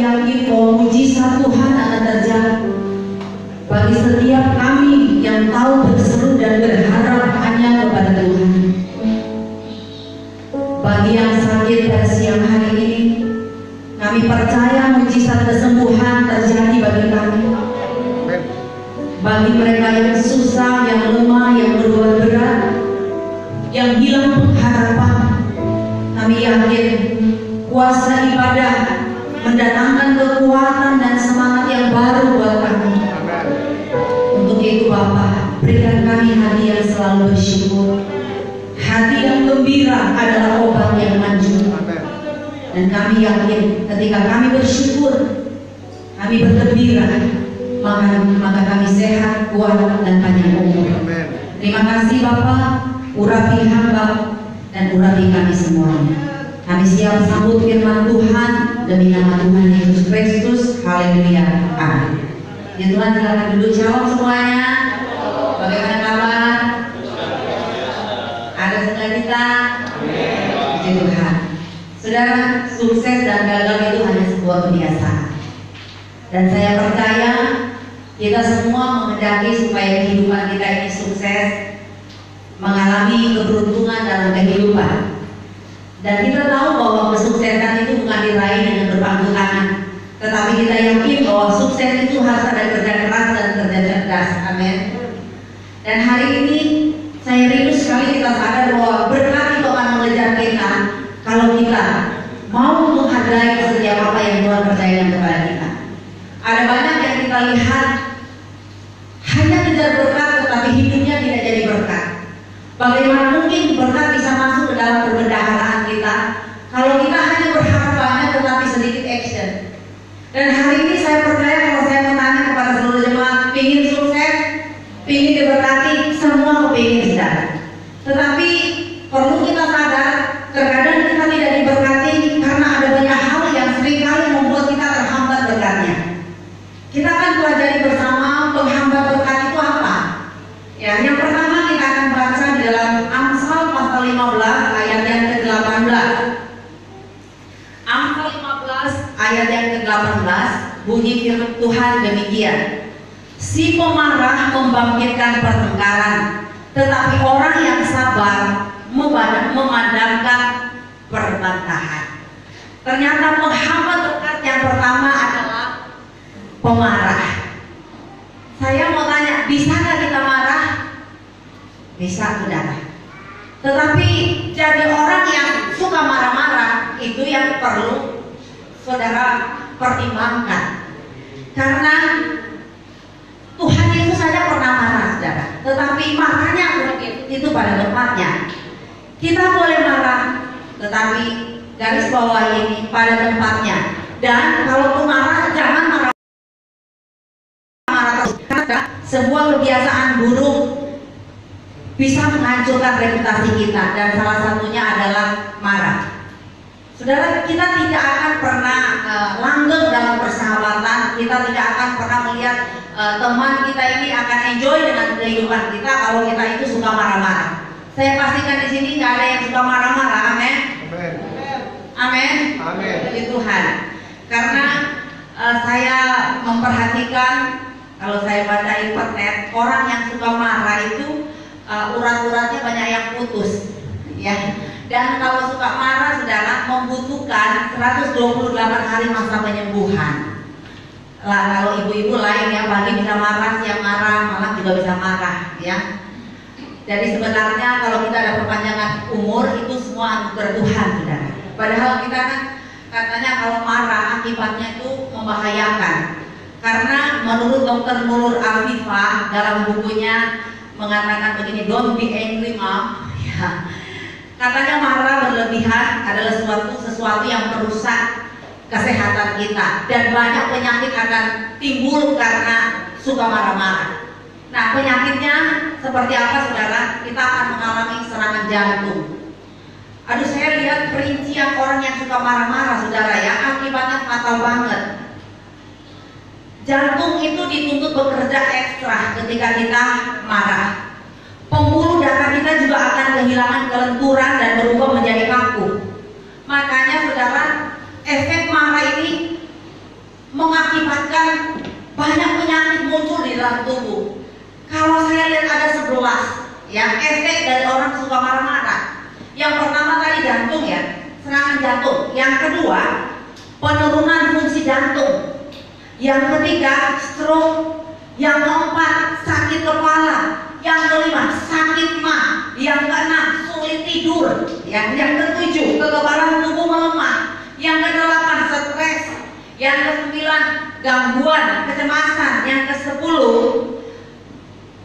yakin bahwa mujizat Tuhan akan terjadi bagi setiap kami yang tahu berseru dan berharap hanya kepada Tuhan. Bagi yang sakit pada siang hari ini, kami percaya mujizat kesembuhan terjadi bagi kami. Bagi mereka yang susah, yang lemah, yang berbuat berat, yang hilang pengharapan, kami yakin kuasa ibadah mendatangkan kekuatan dan semangat yang baru buat kami. Untuk itu Bapa, berikan kami hati yang selalu bersyukur. Hati yang gembira adalah obat yang manjur. Dan kami yakin ketika kami bersyukur, kami bergembira, maka kami sehat, kuat, dan panjang umur. Terima kasih Bapa, urapi hamba dan urapi kami semuanya. Kami siap sambut firman Tuhan demi nama Tuhan Yesus Kristus. Haleluya. Amin. Ya Tuhan, silakan duduk. Shalom semuanya. Bagaimana kabar? Ada sukacita? Puji Tuhan. Saudara, sukses dan gagal itu hanya sebuah kebiasaan. Dan saya percaya kita semua menghendaki supaya kehidupan kita ini sukses, mengalami keberuntungan dalam kehidupan. Dan kita tahu bahwa kesuksesan itu bukan diraih dengan berpangku tangan, tetapi kita yakin bahwa sukses itu harus ada kerja keras dan kerja cerdas. Amin. Dan hari ini saya rindu sekali kita sadar bahwa berkat itu akan mengejar kita kalau kita mau menghargai setiap apa yang Tuhan percayakan kepada kita. Ada banyak yang kita lihat hanya kejar berkat tetapi hidupnya tidak jadi berkat. Bagaimana mungkin berkat bisa masuk ke dalam perbendaharaan kita kalau kita hanya berharap banyak tetapi sedikit action? Dan hari ini saya percaya kalau saya bertanya kepada seluruh jemaat, ingin sukses, ingin diberkati, semua kepingin saudara. Tetapi perlu kita sadar, terkadang kita tidak diberkati karena ada banyak hal yang seringkali membuat kita terhambat berkatnya. Kita akan pelajari bersama penghambat berkat itu apa. Ya, yang pertama kita akan baca di dalam Amsal pasal 15 ayat yang ke-18. Amsal 15 ayat yang ke-18 bunyi firman Tuhan demikian. Si pemarah membangkitkan pertengkaran, tetapi orang yang sabar memadamkan perbantahan. Ternyata penghambat berkat yang pertama adalah pemarah. Saya mau tanya, bisa nggak kita marah? Bisa, saudara. Tetapi jadi orang yang suka marah-marah itu yang perlu saudara pertimbangkan. Karena Tuhan Yesus saja pernah marah, saudara. Tetapi marahnya itu pada tempatnya. Kita boleh marah, tetapi garis bawah ini pada tempatnya. Dan kalau marah, jangan marah terus. Karena sebuah kebiasaan buruk bisa menghancurkan reputasi kita, dan salah satunya adalah marah. Saudara, kita tidak akan pernah langgeng dalam persahabatan. Kita tidak akan pernah melihat teman kita ini akan enjoy dengan kehidupan kita kalau kita itu suka marah-marah. Saya pastikan di sini nggak ada yang suka marah-marah. Amin. Amin. Amin. Puji Tuhan. Karena saya memperhatikan, kalau saya baca internet, orang yang suka marah itu urat-uratnya banyak yang putus, ya. Dan kalau suka marah, saudara, membutuhkan 128 hari masa penyembuhan. Lah, kalau ibu-ibu lain ya, pagi bisa marah, siang marah, malam juga bisa marah, ya. Jadi sebenarnya kalau kita ada perpanjangan umur itu semua anugerah Tuhan, saudara. Padahal kita kan katanya kalau marah akibatnya itu membahayakan. Karena menurut Dr. Nurul Afifah dalam bukunya mengatakan begini, don't be angry mom, ya. Katanya marah berlebihan adalah sesuatu yang merusak kesehatan kita, dan banyak penyakit akan timbul karena suka marah-marah. Nah, penyakitnya seperti apa, saudara? Kita akan mengalami serangan jantung. Aduh, saya lihat perincian orang yang suka marah-marah, saudara, ya, akibatnya fatal banget. Jantung itu dituntut bekerja ekstra ketika kita marah. Pembuluh darah kita juga akan kehilangan kelenturan dan berubah menjadi kaku. Makanya saudara, efek marah ini serangan jantung. Yang kedua, penurunan fungsi jantung. Yang ketiga, stroke. Yang keempat, sakit kepala. Yang kelima, sakit mah. Yang keenam, sulit tidur. Yang ketujuh, kekebalan tubuh melemah. Yang kedelapan, stres. Yang kesembilan, gangguan kecemasan. Yang kesepuluh,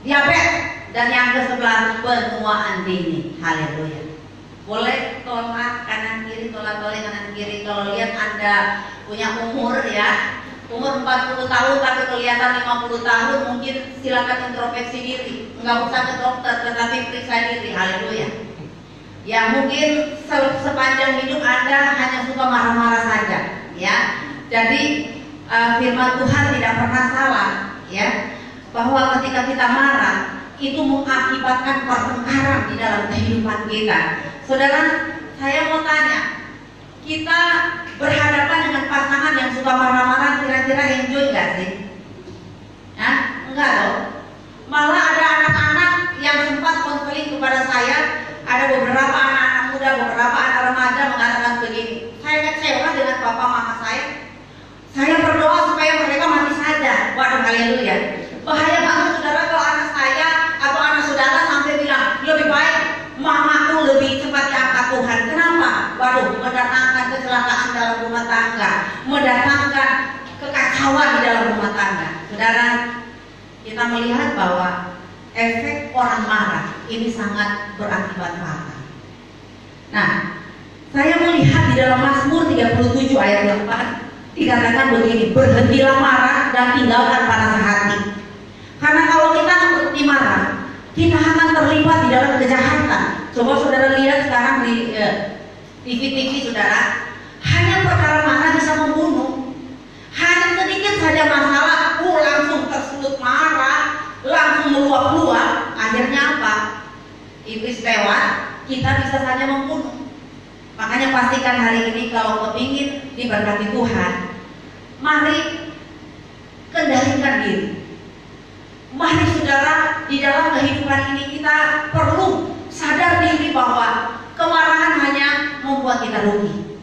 diabetes. Dan yang ke-11, penuaan dini. Haleluya. Boleh tolak kanan kiri, tolak balik kanan kiri. Kalau lihat Anda punya umur ya, umur 40 tahun tapi kelihatan 50 tahun, mungkin silakan introspeksi diri. Enggak usah ke dokter, tetapi periksa diri. Haleluya. Ya mungkin sepanjang hidup Anda hanya suka marah-marah saja, ya. Jadi firman Tuhan tidak pernah salah, ya, bahwa ketika kita marah itu mengakibatkan pertengkaran di dalam kehidupan kita. Saudara, saya mau tanya, kita berhadapan dengan pasangan yang suka marah-marah, kira-kira enjoy nggak sih? Hah? Enggak loh. Malah ada anak-anak yang sempat konseling kepada saya. Ada beberapa anak-anak muda, beberapa anak remaja mengatakan begini, saya kecewa dengan papa mama saya. Saya berdoa supaya mereka mati saja. Waduh, haleluya. Bahaya banget saudara kalau anak saya atau anak saudara sampai bilang, lebih baik mamaku lebih cepat diangkat Tuhan. Kenapa? Waduh, mendatangkan kecelakaan dalam rumah tangga, mendatangkan kekacauan di dalam rumah tangga. Saudara, kita melihat bahwa efek orang marah ini sangat berakibat fatal. Nah, saya melihat di dalam Mazmur 37 ayat 4 dikatakan begini, berhentilah marah dan tinggalkan panas hati. Karena kalau kita berhenti marah, kita akan terlibat di dalam kejahatan. Coba saudara lihat sekarang di TV-TV saudara, hanya perkara marah bisa membunuh. Hanya sedikit saja masalah, langsung tersulut marah, langsung meluap-luap. Akhirnya apa? Iblis lewat, kita bisa saja membunuh. Makanya pastikan hari ini kalau kepingin diberkati Tuhan, mari kendalikan diri. Mari saudara, di dalam kehidupan ini kita perlu sadar diri bahwa kemarahan hanya membuat kita rugi.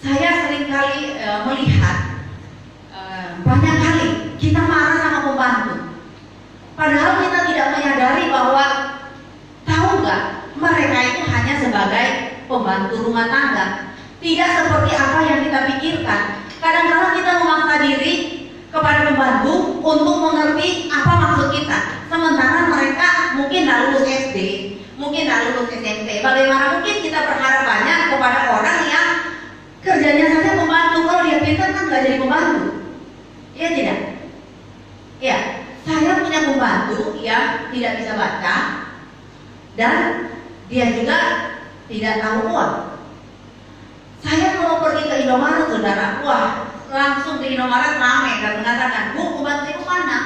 Saya seringkali melihat banyak kali kita marah sama pembantu, padahal kita tidak menyadari bahwa, tahu nggak, mereka itu hanya sebagai pembantu rumah tangga, tidak seperti apa yang kita pikirkan. Kadang-kadang kita memaksa diri kepada pembantu untuk mengerti apa maksud kita, sementara mereka mungkin tidak lulus SD, mungkin tidak lulus SMP. Bagaimana mungkin kita berharap banyak kepada orang yang kerjanya saja pembantu? Kalau dia pintar kan nggak jadi pembantu, ya tidak? Ya, saya punya pembantu yang tidak bisa baca dan dia juga tidak tahu uang. Saya kalau pergi ke Indomaret saudara, wah, langsung ke Indomaret ramai dan mengatakan, Bu, pembantu itu mana?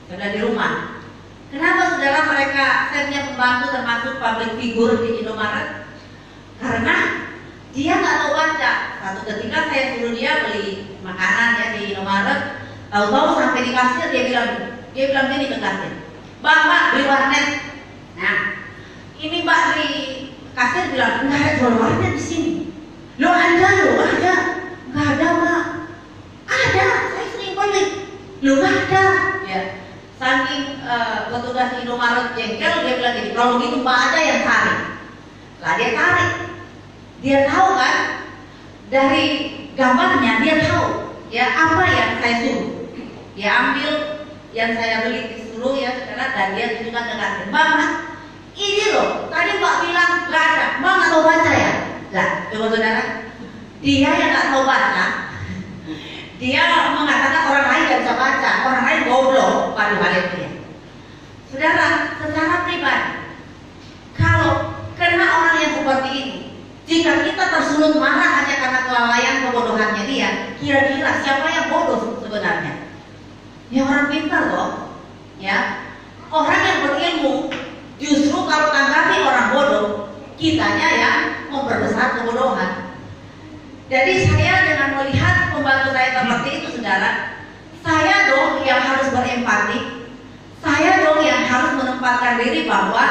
Sudah di rumah. Kenapa saudara mereka, saya punya pembantu termasuk public figure di Indomaret? Karena dia nggak tahu baca. Satu ketika saya suruh dia beli makanan ya di Indomaret, tahu-tahu sampai di kasir dia bilang gini ke kasir, Mbak, beli warnet. Nah, ini Mbak di kasir bilang, nggak ada jual warnet di sini. Lo ada, nggak ada Mbak. Ada, saya sering beli. Lo nggak ada. Ya, saking petugas Indomaret jengkel, dia bilang gini, kalau begitu Mbak aja yang tarik. Lah dia tarik. Dia tahu kan, dari gambarnya dia tahu ya apa yang saya suruh. Dia ambil yang saya beli disuruh ya saudara, dan dia tunjukkan ke kasir, Mbak, ini loh, tadi Mbak bilang nggak ada, Mbak nggak tahu baca ya? Lah, coba saudara, dia yang nggak tahu baca, dia mengatakan orang lain nggak bisa baca, orang lain goblok. Waduh, haleluya. Saudara, secara pribadi, kalau kena orang yang seperti ini, jika kita tersulut marah hanya karena kelalaian kebodohannya dia, kira-kira siapa yang bodoh sebenarnya? Ya orang pintar loh, ya. Orang yang berilmu justru kalau tanggapi orang bodoh, kitanya yang memperbesar kebodohan. Jadi saya dengan melihat pembantu saya seperti itu, saudara, saya dong yang harus berempati, saya dong yang harus menempatkan diri bahwa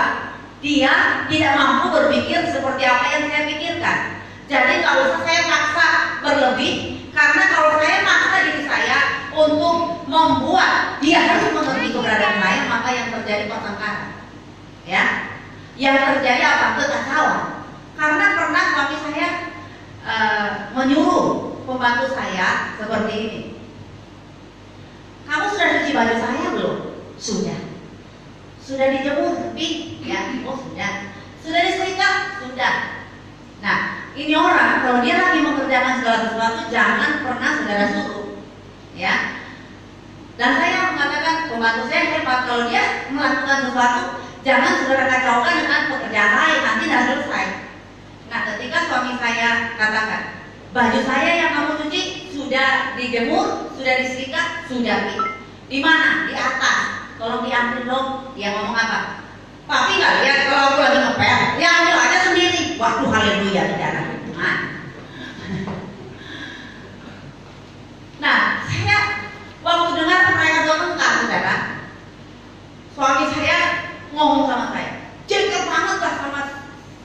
Dia tidak mampu berpikir seperti apa yang saya pikirkan. Jadi kalau usah saya paksa berlebih, karena kalau saya maksa diri saya untuk membuat dia harus mengerti keberadaan saya, maka yang terjadi pertengkaran. Ya, yang terjadi apa? Kekacauan. Karena pernah suami saya menyuruh pembantu saya seperti ini. Kamu sudah cuci baju saya belum? Sudah. Sudah dijemur? Ya, oh sudah. Sudah disetrika? Sudah. Nah, ini orang kalau dia lagi mengerjakan segala sesuatu jangan pernah saudara suruh. Ya. Dan saya mengatakan pembantu saya hebat, kalau dia melakukan sesuatu jangan saudara kacaukan dengan pekerjaan lain, nanti tidak selesai. Nah, ketika suami saya katakan, baju saya yang kamu cuci sudah dijemur, sudah disetrika, sudah. Di mana? Di atas. Tolong diambil dong. Dia ngomong apa? Papi nggak lihat kalau aku lagi ngepel? Ya ambil aja sendiri. Waduh, haleluya, saudara. Nah, saya waktu dengar mereka bertengkar, saudara, suami saya ngomong sama saya, jengkel banget lah sama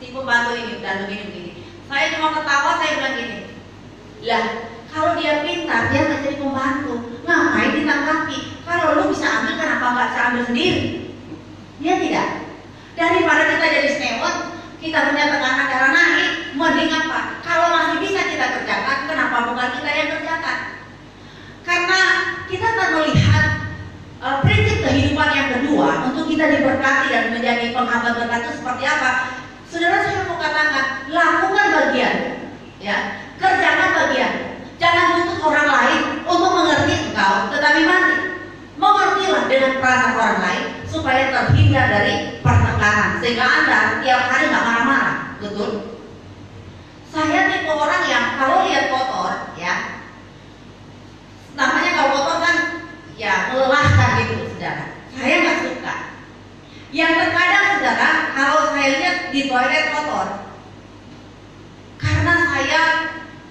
si pembantu ini dan begini. Saya cuma ketawa, saya bilang gini, lah kalau dia pintar dia nggak jadi pembantu, ngapain ditangkapi? Kalau lu bisa ambil, kenapa nggak bisa ambil sendiri? Dia tidak. Daripada kita jadi snewot, kita punya tekanan darah naik, mending apa? Kalau masih bisa kita kerjakan, kenapa bukan kita yang kerjakan? Karena kita akan melihat prinsip kehidupan yang kedua untuk kita diberkati dan menjadi penghambat berkat itu seperti apa? Saudara, saya mau katakan, lakukan bagian, ya, kerjakan bagian. Jangan tuntut orang lain untuk mengerti engkau, tetapi mari mengertilah dengan perasaan orang lain supaya terhindar dari pertengkaran, sehingga Anda tiap hari nggak marah-marah. Betul? Saya tipe orang yang kalau lihat kotor, ya, namanya kalau kotor kan ya melelahkan gitu, saudara. Saya nggak suka. Yang terkadang, saudara, kalau saya lihat di toilet kotor, karena saya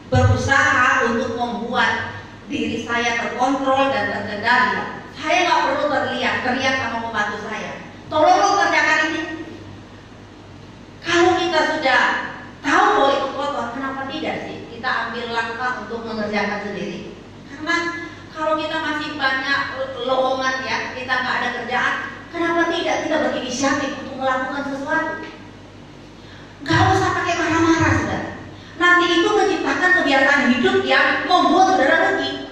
berusaha untuk membuat diri saya terkontrol dan terkendali, saya nggak perlu teriak sama pembantu saya, tolong lo kerjakan ini. Kalau kita sudah tahu bahwa itu kotor, kenapa tidak sih kita ambil langkah untuk mengerjakan sendiri? Karena kalau kita masih banyak lowongan, ya, kita nggak ada kerjaan, kenapa tidak kita berinisiatif untuk melakukan sesuatu? Nggak usah pakai marah-marah, saudara. Nanti itu menciptakan kebiasaan hidup yang membuat saudara rugi.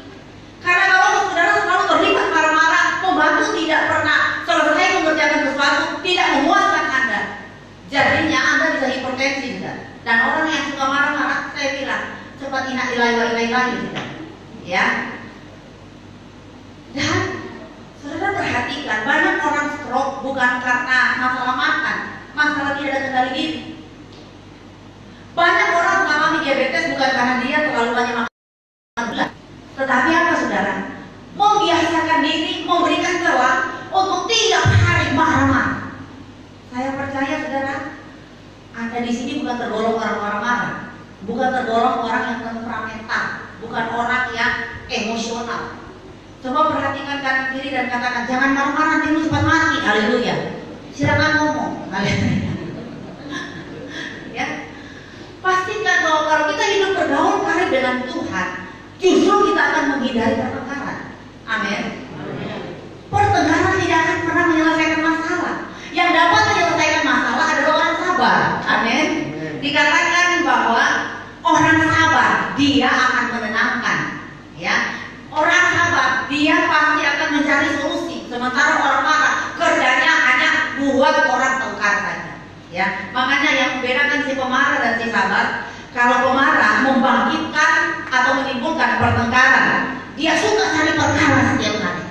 Karena kalau saudara selalu terlibat marah-marah, pembantu tidak pernah selesai mengerjakan sesuatu, tidak memuaskan Anda. Jadinya Anda bisa hipertensi, saudara. Dan orang yang suka marah-marah, saya bilang cepat inna lillahi wa inna ilaihi raji'un, ya. Dan saudara perhatikan, banyak orang stroke bukan karena masalah makan, masalah tidak ada kendali diri. Banyak orang mengalami diabetes bukan karena dia terlalu banyak makan gula, tetapi apa, saudara? Membiasakan diri, memberikan celah untuk tiap hari marah-marah. Saya percaya, saudara, Anda di sini bukan tergolong orang-orang marah, bukan tergolong orang yang temperamental, bukan orang yang emosional. Coba perhatikan kanan kiri dan katakan, jangan marah-marah, nanti lu cepat mati. Haleluya. Silakan ngomong. Haleluya. Ya. Pastikan bahwa kalau kita hidup bergaul karib dengan Tuhan, justru kita akan menghindari pertengkaran. Amin. Pertengkaran tidak akan pernah menyelesaikan masalah. Yang dapat menyelesaikan masalah adalah orang sabar. Amin. Dikatakan bahwa orang sabar dia akan menenangkan. Ya, orang sabar dia pasti akan mencari solusi. Sementara orang marah kerjanya hanya buat orang tengkar saja. Ya, makanya yang membedakan si pemarah dan si sabar, kalau pemarah membangkitkan atau menimbulkan pertengkaran, dia suka cari perkara setiap hari.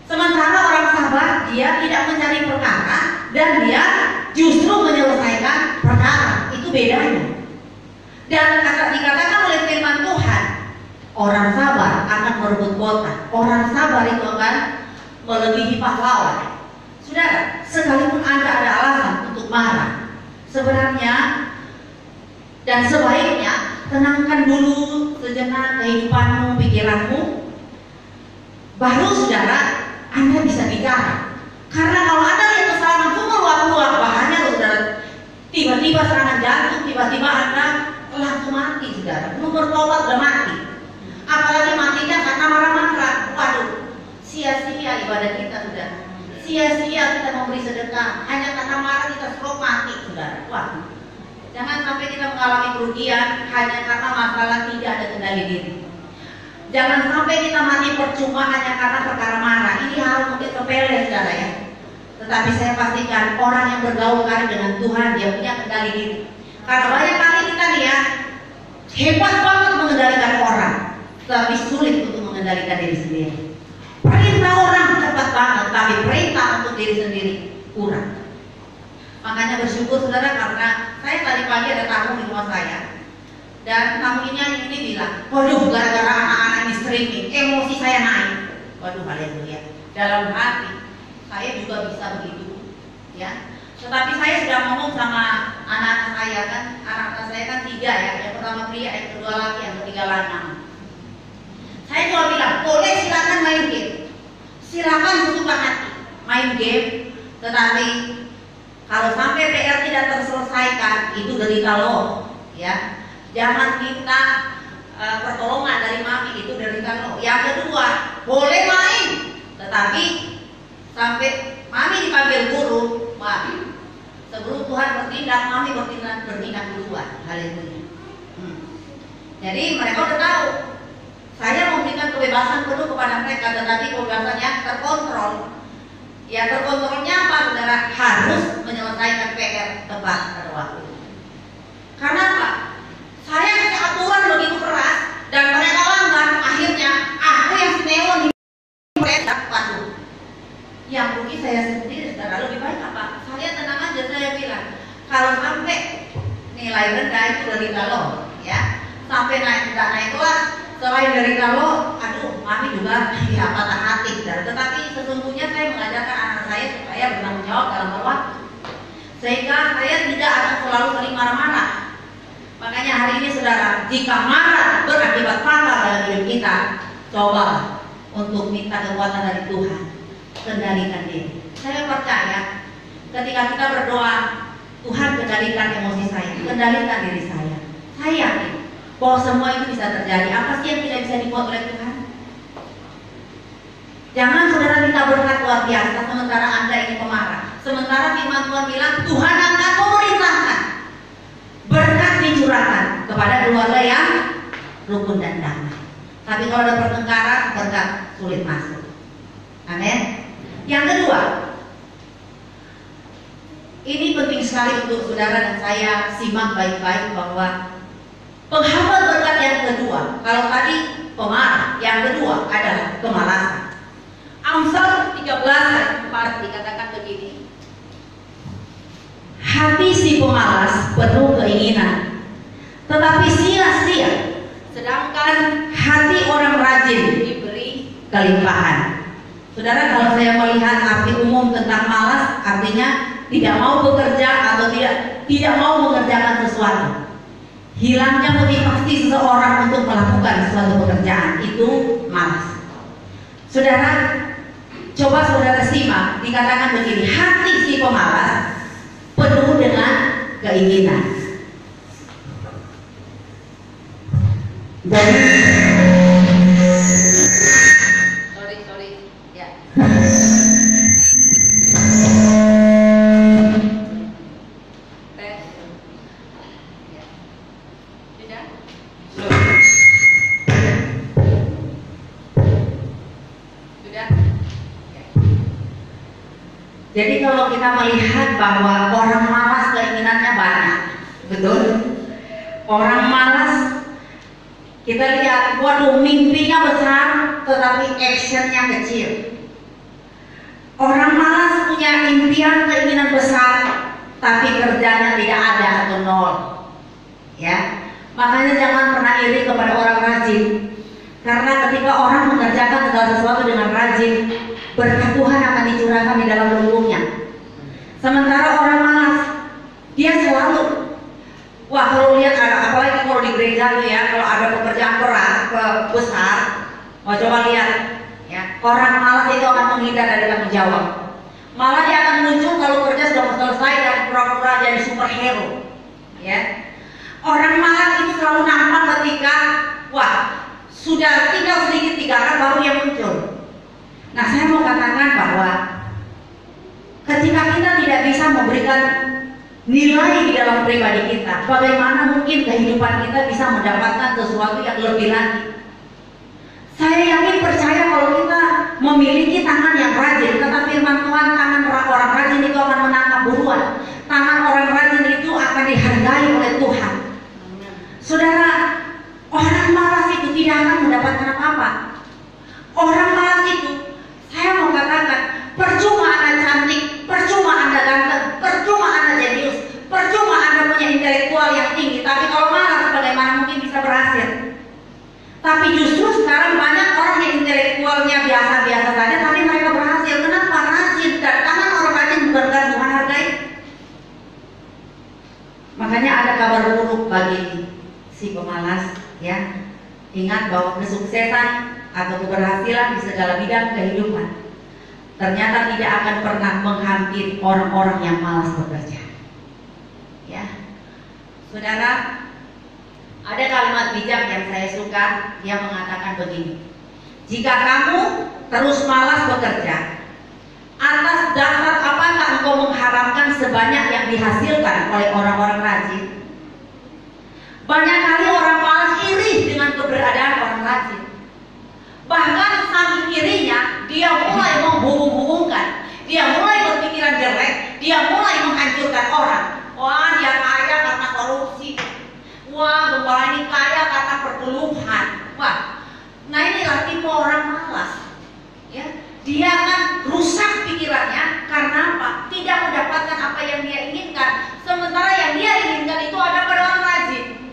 Sementara orang sabar dia tidak mencari perkara dan dia justru menyelesaikan perkara. Itu bedanya. Dan dikatakan oleh firman Tuhan, orang sabar akan merebut kota. Orang sabar itu akan melebihi pahlawan. Saudara, sekalipun Anda ada alasan untuk marah, sebenarnya dan sebaiknya tenangkan dulu sejenak kehidupanmu, pikiranmu, baru saudara Anda bisa bicara. Karena kalau Anda lihat kesalahan langsung meluap-luap, bahaya loh saudara. Tiba-tiba serangan jantung, tiba-tiba Anda langsung mati saudara. Belum bertobat udah mati. Apalagi matinya karena marah-marah. Waduh, sia-sia ibadah kita saudara. Sia-sia kita memberi sedekah hanya karena marah, kita stroke mati saudara. Waduh, jangan sampai kita mengalami kerugian hanya karena masalah tidak ada kendali diri. Jangan sampai kita mati percuma hanya karena perkara marah. Ini hal mungkin sepele saudara ya. Tetapi saya pastikan orang yang bergaul kali dengan Tuhan dia punya kendali diri. Karena banyak kali kita nih ya hebat banget mengendalikan orang, tapi sulit untuk mengendalikan diri sendiri. Perintah orang cepat banget, tapi perintah untuk diri sendiri kurang. Makanya bersyukur saudara, karena saya tadi pagi ada tamu di rumah saya, dan tamu ini bilang, waduh gara-gara anak-anak ini streaming, emosi saya naik. Waduh haleluya. Dalam hati saya juga bisa begitu, ya. Tetapi saya sudah ngomong sama anak-anak saya kan, anak-anak saya kan 3 ya, yang pertama pria, yang kedua laki, yang ketiga lanang. Saya juga bilang, boleh silakan main game, silakan sesuka hati main game, tetapi kalau sampai PR tidak terselesaikan, itu derita lo, ya. Jangan minta pertolongan dari mami, itu derita lo. Yang kedua, boleh main, tetapi sampai mami dipanggil guru, mami sebelum Tuhan bertindak, mami bertindak duluan. Haleluya. Jadi mereka udah tahu saya memberikan kebebasan penuh kepada mereka, tetapi kebebasannya terkontrol. Ya terkontrolnya apa saudara? Harus menyelesaikan PR tepat pada waktu. Karena apa? Saya kasih aturan begitu keras dan mereka langgar, akhirnya aku yang neon di mereka. Waduh, yang rugi saya sendiri saudara. Lebih baik apa? Saya tenang aja, saya bilang kalau sampai nilai rendah itu dari lo, ya sampai naik kelas selain dari lo, aduh mami juga ya patah hati saudara. Tetapi sesungguhnya saya mengajarkan anak saya supaya bertanggung jawab dalam waktu, sehingga saya tidak akan selalu saling marah-marah. Makanya hari ini saudara, jika marah berakibat fatal dalam hidup kita, coba untuk minta kekuatan dari Tuhan, kendalikan diri. Saya percaya ketika kita berdoa, Tuhan kendalikan emosi saya, kendalikan diri saya. Saya yakin bahwa semua itu bisa terjadi. Apa sih yang tidak bisa dibuat oleh Tuhan? Jangan saudara minta berkat luar biasa sementara Anda ini pemarah. Sementara firman Tuhan bilang Tuhan akan memerintahkan berkat dicurahkan kepada keluarga yang rukun dan damai. Tapi kalau ada pertengkaran, berkat sulit masuk. Amin. Yang kedua, ini penting sekali untuk saudara dan saya simak baik-baik bahwa penghambat berkat yang kedua, kalau tadi pemarah, yang kedua adalah kemalasan. Amsal 13 ayat 4 dikatakan begini, hati si pemalas penuh keinginan, tetapi sia-sia, sedangkan hati orang rajin diberi kelimpahan. Saudara, kalau saya melihat arti umum tentang malas, artinya tidak mau bekerja atau tidak mau mengerjakan sesuatu. Hilangnya motivasi seseorang untuk melakukan suatu pekerjaan, itu malas. Saudara, coba saudara simak, dikatakan begini, hati si pemalas penuh dengan keinginan. Dan sorry ya. Jadi kalau kita melihat bahwa orang malas keinginannya banyak, betul? Orang malas, kita lihat, waduh mimpinya besar, tetapi actionnya kecil. Orang malas punya impian, keinginan besar, tapi kerjanya tidak ada atau nol. Ya, makanya jangan pernah iri kepada orang rajin, karena ketika orang mengerjakan segala sesuatu dengan rajin, berkat Tuhan akan dicurahkan di dalam lubungnya. Sementara orang malas, dia selalu, wah kalau lihat ada, apalagi kalau di gereja tuh ya, kalau ada pekerjaan berat, besar, mau coba lihat, ya orang malas itu akan menghindar dari tanggung jawab. Malah dia akan muncul kalau kerja sudah selesai dan pura-pura jadi superhero. Ya. Orang malas itu selalu nampak ketika sudah tinggal sedikit tinggalkan baru dia muncul. Nah, saya mau katakan bahwa ketika kita tidak bisa memberikan nilai di dalam pribadi kita, bagaimana mungkin kehidupan kita bisa mendapatkan sesuatu yang lebih lagi? Saya yakin percaya kalau kita memiliki tangan yang rajin, kata firman Tuhan, tangan orang rajin itu akan menangkap buruan. Tangan orang rajin itu akan dihargai oleh Tuhan. Saudara, orang malas itu tidak akan mendapatkan apa-apa. Orang malas itu, saya mau katakan, percuma Anda cantik, percuma Anda ganteng, percuma Anda jenius, percuma Anda punya intelektual yang tinggi, tapi kalau malas bagaimana mungkin bisa berhasil? Tapi justru sekarang banyak orang yang intelektualnya biasa-biasa saja, tapi mereka berhasil. Kenapa? Rajin. Dan tangan orang rajin bukan Tuhan hargai. Makanya ada kabar buruk bagi si pemalas, ya. Ingat bahwa kesuksesan atau keberhasilan di segala bidang kehidupan ternyata tidak akan pernah menghampiri orang-orang yang malas bekerja. Ya, saudara, ada kalimat bijak yang saya suka yang mengatakan begini: jika kamu terus malas bekerja, atas dasar apakah engkau mengharapkan sebanyak yang dihasilkan oleh orang-orang rajin? Banyak kali orang malas iri dengan keberadaan orang rajin. Bahkan saking irinya, dia mulai menghubung-hubungkan, dia mulai berpikiran jelek, dia mulai menghancurkan orang. Wah, dia kaya karena korupsi. Wah, gembala ini kaya karena perpuluhan. Wah, nah inilah tipe orang malas. Ya, dia akan rusak pikirannya karena apa? Tidak mendapatkan apa yang dia inginkan. Sementara yang dia inginkan itu ada pada orang rajin.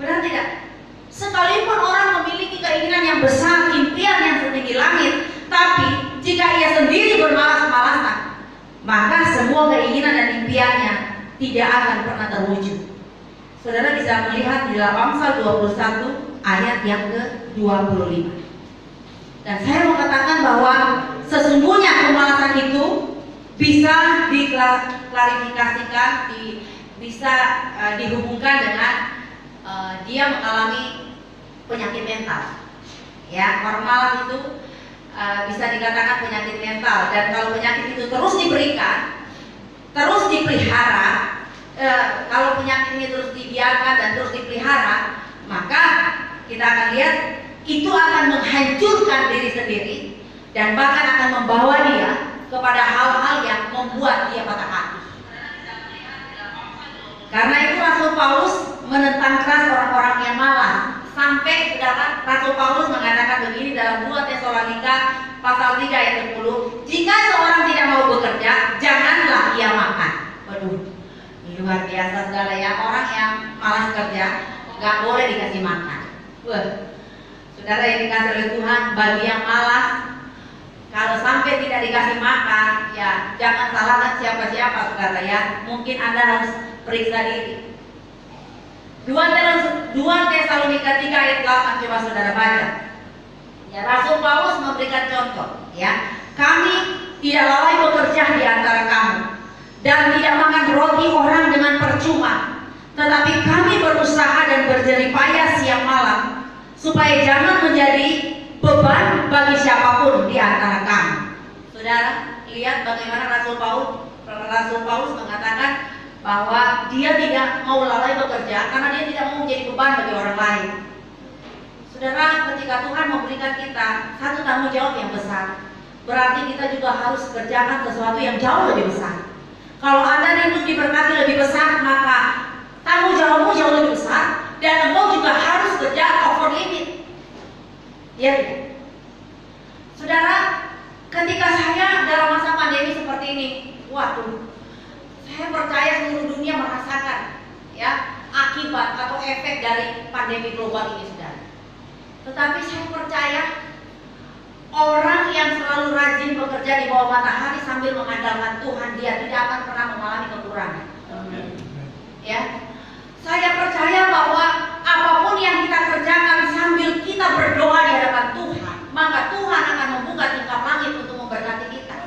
Benar tidak? Sekalipun orang memiliki keinginan yang besar, impian yang setinggi langit, tapi jika ia sendiri bermalas-malasan, maka semua keinginan dan impiannya tidak akan pernah terwujud. Saudara bisa melihat di dalam Amsal 21 ayat yang ke-25. Dan saya mau katakan bahwa sesungguhnya pemalasan itu bisa diklarifikasikan, bisa dihubungkan dengan dia mengalami penyakit mental. Ya, orang malas itu bisa dikatakan penyakit mental. Dan kalau penyakit itu terus diberikan, terus dipelihara, kalau penyakit ini terus dibiarkan dan terus dipelihara, maka kita akan lihat itu akan menghancurkan diri sendiri dan bahkan akan membawa dia kepada hal-hal yang membuat dia patah hati. Karena itu Rasul Paulus menentang keras orang-orang yang malas. Sampai saudara, Rasul Paulus mengatakan begini dalam 2 Tesalonika pasal 3 ayat 10, jika seorang tidak mau bekerja, janganlah ia makan. Waduh, luar biasa saudara ya, orang yang malas kerja gak boleh dikasih makan. Wah, saudara yang dikasih oleh Tuhan, bagi yang malas, kalau sampai tidak dikasih makan, ya jangan salahkan siapa-siapa saudara ya. Mungkin Anda harus periksa diri. 2 Tesalonika 3 ayat 8, coba saudara baca. Ya, Rasul Paulus memberikan contoh, ya. Kami tidak lalai bekerja di antara kamu dan tidak makan roti orang dengan percuma, tetapi kami berusaha dan berjerih payah siang malam supaya jangan menjadi beban bagi siapapun di antara kamu. Saudara, lihat bagaimana Rasul Paulus mengatakan bahwa dia tidak mau lalai bekerja karena dia tidak mau menjadi beban bagi orang lain. Saudara, ketika Tuhan memberikan kita satu tanggung jawab yang besar, berarti kita juga harus kerjakan sesuatu yang jauh lebih besar. Kalau Anda rindu diberkati lebih besar, maka tanggung jawabmu jauh lebih besar dan engkau juga harus kerja over limit. Ya tidak? Saudara, ketika saya dalam masa pandemi seperti ini, waduh, saya percaya seluruh dunia merasakan ya akibat atau efek dari pandemi global ini, saudara. Tetapi saya percaya orang yang selalu rajin bekerja di bawah matahari sambil mengandalkan Tuhan, dia tidak akan pernah mengalami kekurangan. Amen. Ya, saya percaya bahwa apapun yang kita kerjakan sambil kita berdoa di hadapan Tuhan, maka Tuhan akan membuka tingkap langit untuk memberkati kita.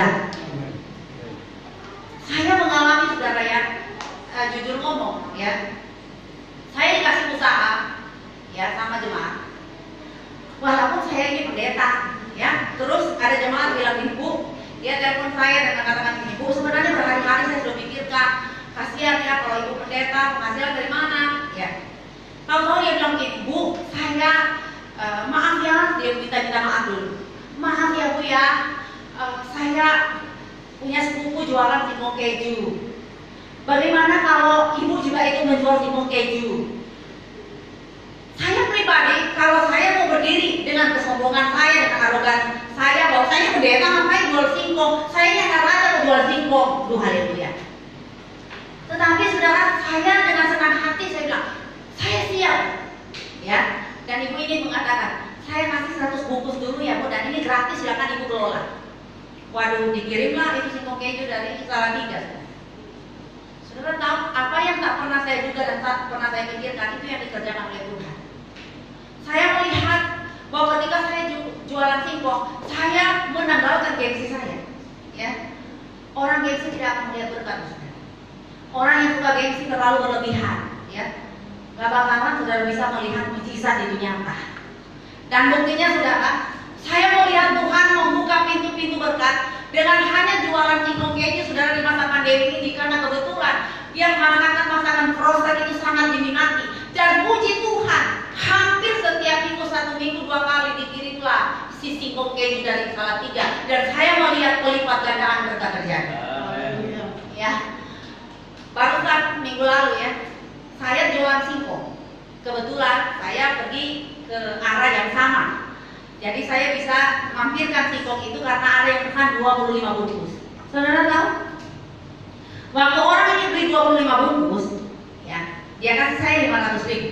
sudah. Saya mengalami, saudara ya, jujur ngomong ya, saya dikasih usaha ya sama jemaat. Walaupun saya ini pendeta ya, terus ada jemaat bilang, ibu, dia telepon saya dan mengatakan, ibu sebenarnya berhari-hari saya sudah pikirkan, kasihan ya kalau ibu pendeta, penghasilan dari mana ya. Tahu-tahu dia bilang gini, bu, saya maaf ya, dia minta maaf dulu. Maaf ya bu ya, saya punya sepupu jualan singkong keju. Bagaimana kalau ibu juga itu menjual singkong keju? Saya pribadi, kalau saya mau berdiri dengan kesombongan saya, dengan arogan saya bahwa saya pendeta ngapain jual singkong, saya nggak raja mau jual singkong, haleluya. Tetapi saudara, saya dengan senang hati saya bilang, saya siap, ya. Dan ibu ini mengatakan, saya kasih 100 bungkus dulu ya bu, dan ini gratis, silakan ibu kelola. Waduh, dikirimlah itu singkong keju dari Salatiga. Saudara tahu apa yang tak pernah saya duga dan tak pernah saya pikirkan, itu yang dikerjakan oleh Tuhan. Saya melihat bahwa ketika saya jualan singkong, saya menanggalkan gengsi saya. Ya, orang gengsi tidak akan melihat berkat. Orang yang suka gengsi terlalu berlebihan. Ya, gak bakalan saudara bisa melihat mujizat di dunia nyata. Dan buktinya saudara, saya melihat Tuhan membuka pintu-pintu berkat dengan hanya jualan singkong keju saudara di masa pandemi ini, karena kebetulan yang masakan frozen itu sangat diminati. Dan puji Tuhan, hampir setiap minggu, 1 minggu 2 kali dikirimlah si singkong keju dari Salatiga, dan saya melihat pelipat gandaan berkat terjadi. Ya, barusan minggu lalu ya, saya jualan singkong. Kebetulan saya pergi ke arah yang sama. Jadi saya bisa mampirkan singkong itu karena ada yang pesan 25 bungkus. Saudara tahu? Waktu orang ini beli 25 bungkus, ya, dia kasih saya 500 ribu.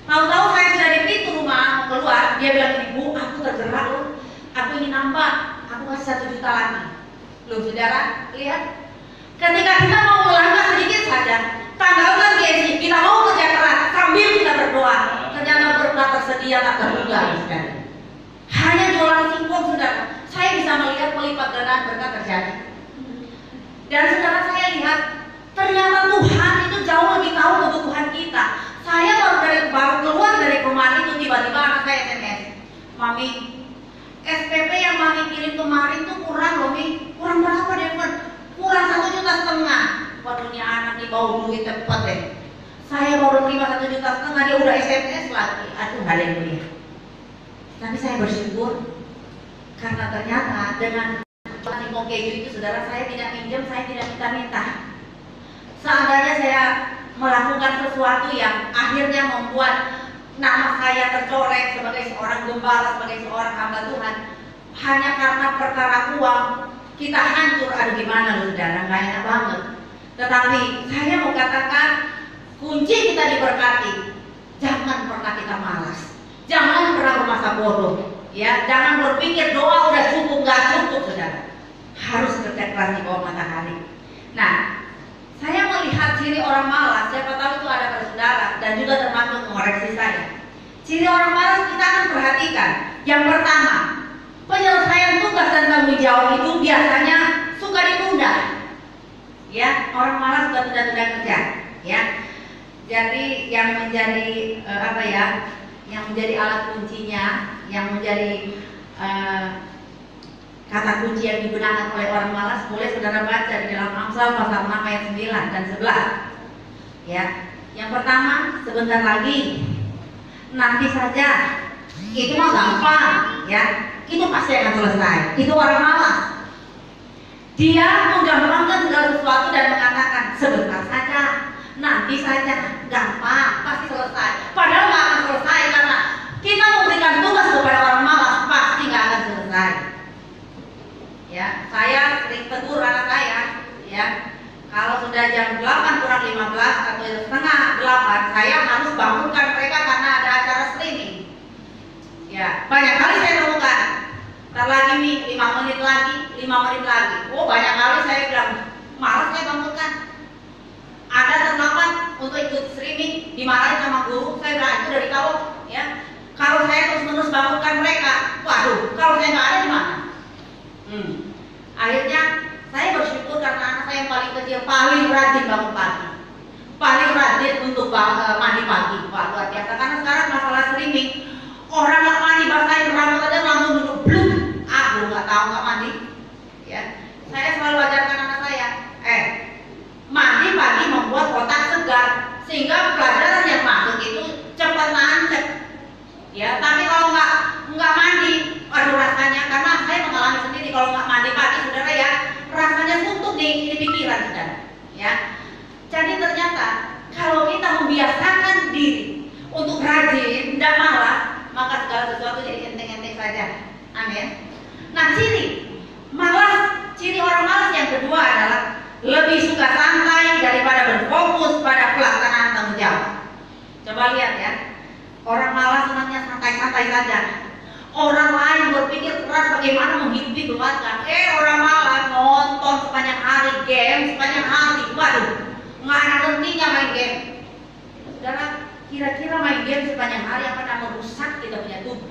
Tahu-tahu saya sudah di pintu rumah mau keluar, dia bilang, ibu, aku tergerak loh, aku ingin nambah, aku kasih 1 juta lagi. Loh saudara, lihat, ketika kita mau melangkah sedikit saja, tanggalkan gengsi, kita mau kerja keras sambil kita berdoa, ternyata berkat tersedia tak terduga. Hanya jualan singkong saudara, saya bisa melihat melipat gandaan berkat terjadi. Dan saudara, saya lihat ternyata Tuhan itu jauh lebih tahu kebutuhan kita. Saya baru keluar dari rumah itu, tiba-tiba anak saya SMS, mami, SPP yang mami kirim kemarin tuh kurang loh mi, kurang berapa Devon? Kurang 1,5 juta. Waduh, ini anak nih bau duit cepat deh. Saya baru terima 1,5 juta, dia udah SMS lagi. Aduh, haleluya. Tapi saya bersyukur karena ternyata dengan singkong keju itu saudara, saya tidak pinjam, saya tidak minta-minta. Seandainya saya melakukan sesuatu yang akhirnya membuat nama saya tercoreng sebagai seorang gembala, sebagai seorang hamba Tuhan, hanya karena perkara uang, kita hancur. Aduh, gimana loh saudara, gak enak banget. Tetapi saya mau katakan, kunci kita diberkati, jangan pernah kita malas, jangan pernah bermasa bodoh, ya, jangan berpikir doa udah cukup, gak cukup saudara, harus kerja keras di bawah matahari. Nah, saya melihat ciri orang malas, siapa tahu itu ada pada saudara dan juga termasuk mengoreksi saya. Ciri orang malas kita akan perhatikan. Yang pertama, penyelesaian tugas dan tanggung jawab itu biasanya suka ditunda. Ya, orang malas suka tunda-tunda kerja. Ya, jadi yang menjadi yang menjadi alat kuncinya, yang menjadi kata kunci yang digunakan oleh orang malas, boleh saudara baca di dalam Amsal pasal 6 ayat 9 dan 11. Ya, yang pertama, sebentar lagi, nanti saja, itu mah gampang, ya, itu pasti akan selesai. Itu orang malas. Dia menggampangkan segala sesuatu dan mengatakan sebentar saja, nanti saja, gampang, pasti selesai. Padahal nggak akan selesai karena kita memberikan tugas kepada orang malas, pasti nggak akan selesai. Ya, saya sering tegur anak saya, ya, kalau sudah jam 8 kurang 15 atau setengah 8, saya harus bangunkan mereka karena ada acara streaming. Ya, banyak kali saya temukan, ntar lagi nih 5 menit lagi, 5 menit lagi. Oh, banyak kali saya bilang, malas saya bangunkan. Ada terlambat untuk ikut streaming, dimarahin sama guru, saya bilang itu dari kau, ya. Kalau saya terus-menerus bangunkan mereka, waduh, kalau saya nggak ada di mana? Akhirnya nggak mandi? Ya, saya selalu ajarkan anak saya, mandi pagi membuat otak segar, sehingga pelajaran yang masuk itu cepat nancep. Ya, tapi kalau nggak mandi, aduh rasanya, karena saya mengalami sendiri kalau nggak mandi pagi, saudara ya, rasanya suntuk di pikiran, saudara. Ya, jadi ternyata kalau kita membiasakan diri untuk rajin, tidak malas, maka segala sesuatu jadi enteng-enteng saja. Amin. Nah, ciri orang malas yang kedua adalah lebih suka santai daripada berfokus pada pelaksanaan tanggung jawab. Coba lihat ya, orang malas senangnya santai-santai saja. Orang lain berpikir keras bagaimana menghidupi keluarga. Orang malas nonton sepanjang hari, game sepanjang hari. Waduh, nggak ada hentinya main game. Saudara, kira-kira main game sepanjang hari akan merusak kita punya tubuh.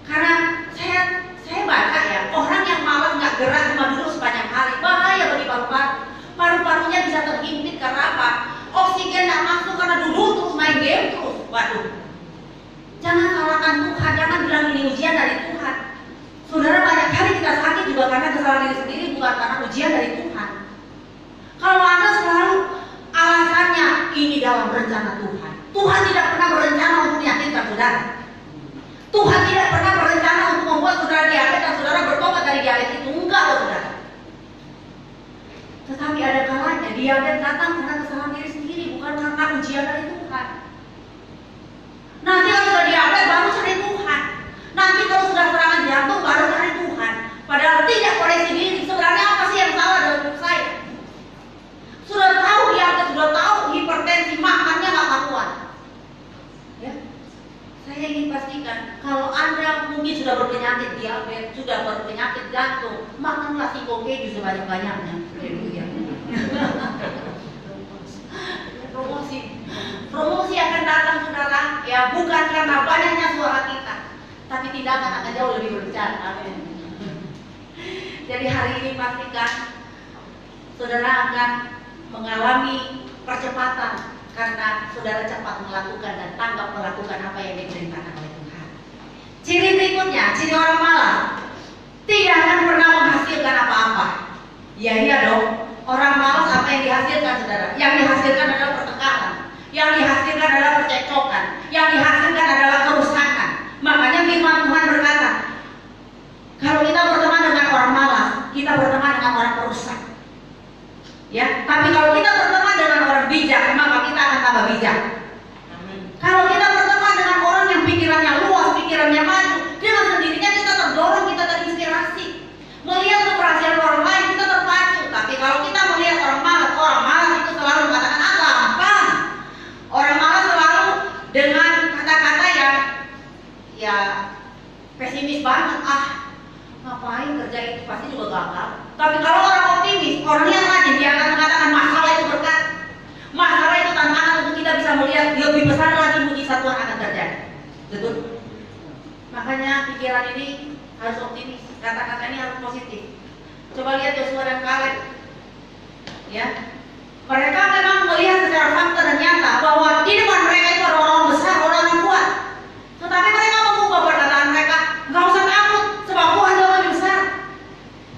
Karena saya baca ya, orang yang malas nggak gerak cuma duduk sepanjang hari, bahaya bagi paru-paru. Paru-parunya bisa terhimpit karena apa? Oksigen nggak masuk karena duduk terus main game terus. Waduh, jangan salahkan Tuhan, jangan bilang ini ujian dari Tuhan. Saudara, banyak kali kita sakit juga karena kesalahan diri sendiri, bukan karena ujian dari Tuhan. Kalau Anda selalu alasannya ini dalam rencana Tuhan, Tuhan tidak pernah berencana untuk menyakitkan saudara. Tuhan tidak pernah berencana untuk membuat saudara diabetes dan saudara bertobat dari diabetes itu. Enggak loh saudara. Tetapi ada kalanya diabetes datang karena kesalahan diri sendiri, bukan karena ujian dari Tuhan. Nanti kalau sudah diabetes baru cari Tuhan. Nanti kalau sudah serangan jantung baru cari Tuhan. Padahal tidak koreksi diri. Sebenarnya apa sih yang salah dalam hidup saya? Sudah tahu diabetes, sudah tahu hipertensi, makannya nggak kuat. Ya. Saya ingin pastikan kalau Anda mungkin sudah berpenyakit diabetes, sudah berpenyakit jantung, makanlah singkong keju sebanyak-banyaknya. Promosi akan datang saudara, ya bukan karena banyaknya suara kita, tapi tindakan akan jauh lebih berbicara. Amin. Jadi hari ini pastikan saudara akan mengalami percepatan karena saudara cepat melakukan dan tanggap melakukan apa yang diperintahkan oleh Tuhan. Ciri berikutnya, ciri orang malas, tidak akan pernah menghasilkan apa-apa. Ya iya dong, orang malas apa yang dihasilkan saudara? Yang dihasilkan adalah pertengkaran, yang dihasilkan adalah percekcokan, yang dihasilkan adalah kerusakan. Makanya firman Tuhan berkata, kalau kita berteman dengan orang malas, kita berteman dengan orang perusak. Ya, tapi kalau kita berteman dengan orang bijak, maka kita akan tambah bijak. Amin. Kalau kita berteman dengan orang yang pikirannya luas, pikirannya maju, dengan sendirinya kita terdorong, kita terinspirasi. Melihat keberhasilan orang lain, kita terpacu. Tapi kalau kita melihat orang malas itu selalu mengatakan gampang. Orang malas selalu dengan kata-kata yang ya pesimis banget. Ngapain kerja itu pasti juga gagal. Tapi kalau orang optimis, orang yang rajin, dia akan mengatakan masalah itu berkat, masalah itu tantangan untuk kita bisa melihat lebih besar lagi mujizat Tuhan akan terjadi. Betul? Makanya pikiran ini harus optimis, kata-kata ini harus positif. Coba lihat Yosua dan Kaleb. Ya, mereka memang melihat secara fakta dan nyata bahwa di depan mereka itu ada orang besar, orang yang kuat. Tetapi mereka mengubah perkataan mereka, nggak usah takut, sebab Tuhan jauh lebih besar.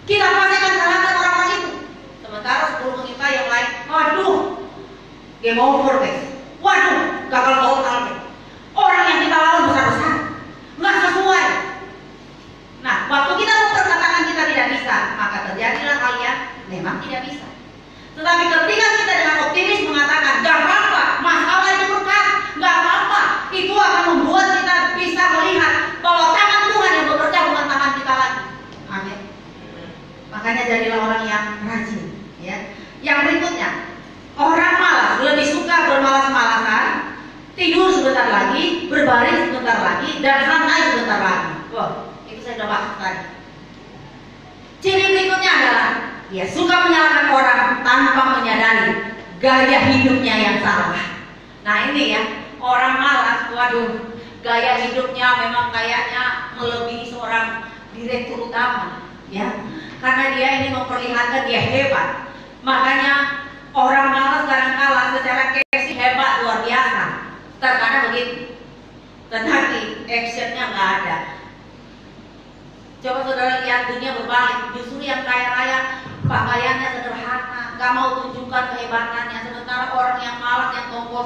Kita pasti akan kalahkan orang-orang itu. Sementara 10 kita yang lain, waduh, game over guys. Waduh, gagal total guys. Orang yang kita lawan besar-besar, nggak sesuai. Nah, waktu kita memperkatakan kita tidak bisa, maka terjadilah hal yang memang tidak bisa. Tetapi ketika kita dengan optimis mengatakan, gak apa-apa, masalah itu berkat, gak apa-apa, itu akan membuat kita bisa melihat bahwa tangan Tuhan yang bekerja bukan tangan kita lagi. Amin. Makanya jadilah orang yang rajin. Ya. Yang berikutnya, orang malas lebih suka bermalas-malasan, tidur sebentar lagi, berbaring sebentar lagi, dan santai sebentar lagi. Wah, itu saya sudah bahas tadi. Ciri berikutnya adalah dia suka menyalahkan orang tanpa menyadari gaya hidupnya yang salah. Nah ini ya, orang malas, waduh, gaya hidupnya memang kayaknya melebihi seorang direktur utama, ya. Karena dia ini memperlihatkan dia hebat. Makanya orang malas kadang-kala secara casing hebat luar biasa, terkadang begitu. Tetapi actionnya nggak ada. Coba saudara lihat dunia berbalik. Justru yang kaya raya pakaiannya sederhana, gak mau tunjukkan kehebatannya. Sementara orang yang malas, yang tongkol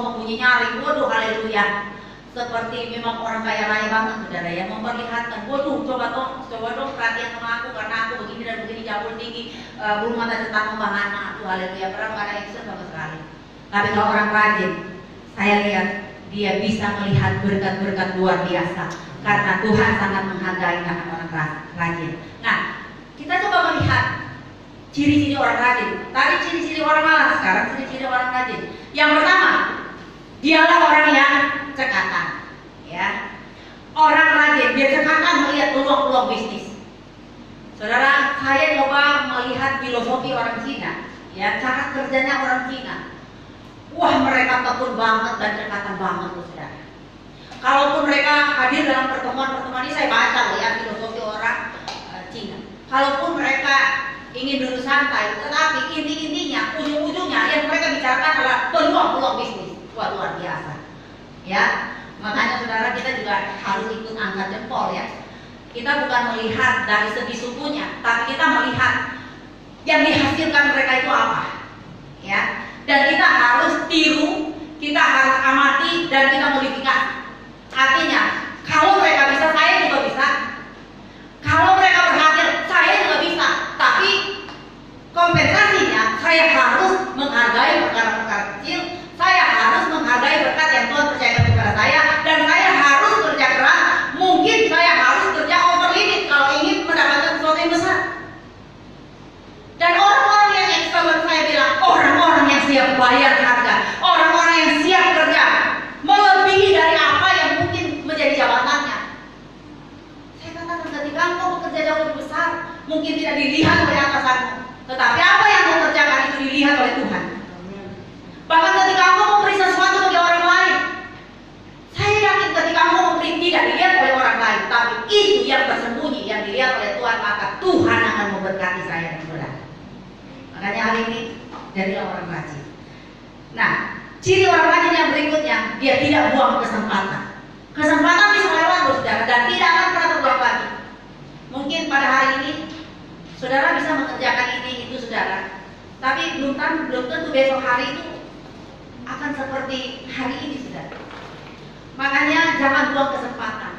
sembunyi nyari, waduh haleluya. Seperti memang orang kaya raya banget saudara ya, memperlihatkan, waduh coba dong perhatian sama aku karena aku begini dan begini, jauh tinggi, bulu mata cetak membahana, aduh haleluya, padahal gak ada action sama sekali. Tapi kalau orang rajin, saya lihat dia bisa melihat berkat-berkat luar biasa karena Tuhan sangat menghargai orang rajin. Nah, kita coba melihat ciri-ciri orang rajin. Tadi ciri-ciri orang malas, sekarang ciri-ciri orang rajin. Yang pertama, dialah orang yang cekatan, ya. Orang rajin, dia cekatan melihat peluang-peluang bisnis. Saudara, saya coba melihat filosofi orang Cina, ya, cara kerjanya orang Cina. Wah, mereka tekun banget dan cekatan banget, saudara. Kalaupun mereka hadir dalam pertemuan-pertemuan ini, saya baca loh ya filosofi orang Cina. Kalaupun mereka ingin duduk santai, tetapi inti-intinya, ujung-ujungnya yang mereka bicarakan adalah peluang-peluang bisnis. Wah, luar biasa. Ya, makanya saudara kita juga harus ikut angkat jempol ya. Kita bukan melihat dari segi sukunya, tapi kita melihat yang dihasilkan mereka itu apa. Ya, dan kita harus tiru, kita harus amati dan kita modifikasi. Artinya, kalau mereka bisa, saya juga bisa. Kalau mereka berhasil, saya juga bisa. Tapi kompensasinya, saya harus menghargai perkara-perkara kecil. Saya harus menghargai berkat yang Tuhan percayakan kepada saya, dan saya harus kerja keras. Mungkin saya harus kerja over limit kalau ingin mendapatkan sesuatu yang besar. Dan orang-orang yang excellent, saya bilang orang-orang yang siap bayar harga, orang-orang yang siap kerja melebihi dari apa yang mungkin menjadi jabatannya. Saya katakan ketika engkau bekerja jauh lebih besar, mungkin tidak dilihat oleh atasanmu, tetapi apa yang kau kerjakan itu dilihat oleh Tuhan. Bahkan ketika engkau memberi sesuatu bagi orang lain, saya yakin ketika engkau memberi tidak dilihat oleh orang lain, tapi itu yang tersembunyi, yang dilihat oleh Tuhan, maka Tuhan akan memberkati saya dan saudara. Makanya hari ini jadilah orang rajin. Nah, ciri orang rajin yang berikutnya, dia tidak buang kesempatan. Kesempatan bisa lewat saudara dan tidak akan pernah terulang lagi. Mungkin pada hari ini saudara bisa mengerjakan ini itu saudara, tapi belum tentu besok hari itu akan seperti hari ini saudara. Makanya jangan buang kesempatan.